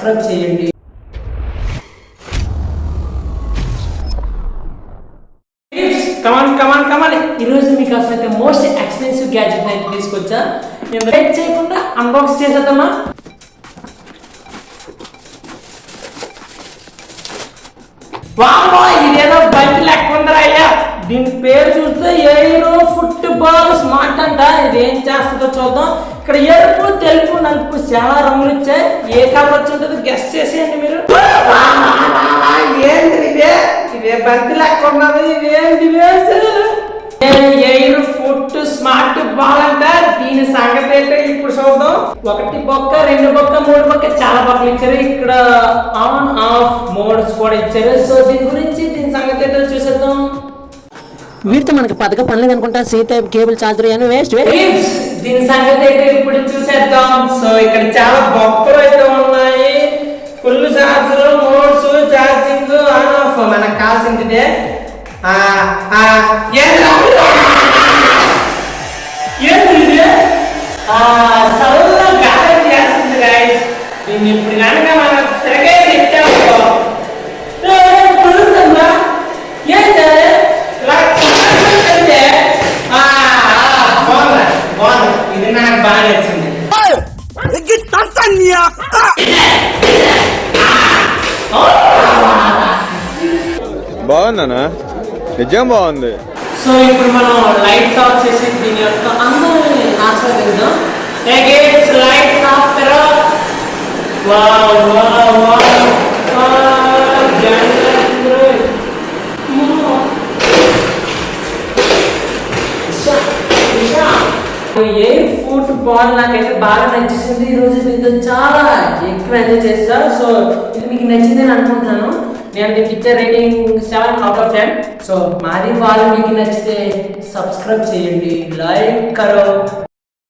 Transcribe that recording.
Subscribe చేయండి. కమాన్ ఈరోజు మీకు అసలు మోస్ట్ ఎక్స్పెన్సివ్ గ్యాడ్జెట్ అయితే తీసుకొచ్చా. నేను వెయిట్ చేయకుండా అన్బాక్స్ చేసేద్దామా. వామ్మో, ఇదేదో బండి లెక్క ఉందరా అయ్యా. దీని పేరు చూస్తే ఎయిరో ఫుట్బాల్ స్మార్ట్ అంట. ఇది ఏం చేస్తుందో చూద్దాం. ఇక్కడ ఎరుపు, తెలుపు, నలుపు చాలా రంగులు ఇచ్చాయి. ఏ కలర్ వచ్చి ఉంటుందో గెస్ట్ చేసేయండి మీరు. ఏంటి ఇదే బండి లెక్క ఉన్నది. ఇదేంటి ఎయిర్ ఫుట్ స్మార్ట్ బాల్ అంట. దీని సంగతి ఏంటో ఇప్పుడు చూద్దాం. 1 బొక్క, 2 బొక్క, 3 బొక్క చాలా బొక్కలు ఇచ్చారు. ఇక్కడ ఆన్ ఆఫ్ మోడ్స్ కూడా ఇచ్చారు. సో దీని గురించి దీని సంగతి ఏంటో చూసేద్దాం. వీటితో మనకి పథక పనులు అనుకుంటా. సీత కేబుల్ చార్జర్ అని వేస్ట్. దీని సంగతి అయితే ఇప్పుడు చూసేద్దాం. సో ఇక్కడ చాలా బొక్కలు అయితే ఉన్నాయి. Full charger, modes, charging, on off. మనకు కావాల్సిందే దీన్ని ఇప్పుడు కనుక మనం తిరగేసి ఎత్తామో ఇది నాకు బాగా నచ్చింది. బాగుందనా? నిజం బాగుంది. సో ఇప్పుడు మనం లైట్స్ ఆఫ్ చేసి దీని యొక్క అందాన్ని ఆస్వాదిద్దాం. Lights of air football నాకైతే బాగా నచ్చేసింది. ఈరోజు దీంతో చాలా ఎక్కువ ఎంజాయ్ చేస్తారు. సో ఇది మీకు నచ్చిందని అనుకుంటున్నాను. నేను మీకు ఇచ్చే రేటింగ్ 7/10. సో మాది బాల్ మీకు నచ్చితే సబ్స్క్రైబ్ చేయండి, లైక్ కరో.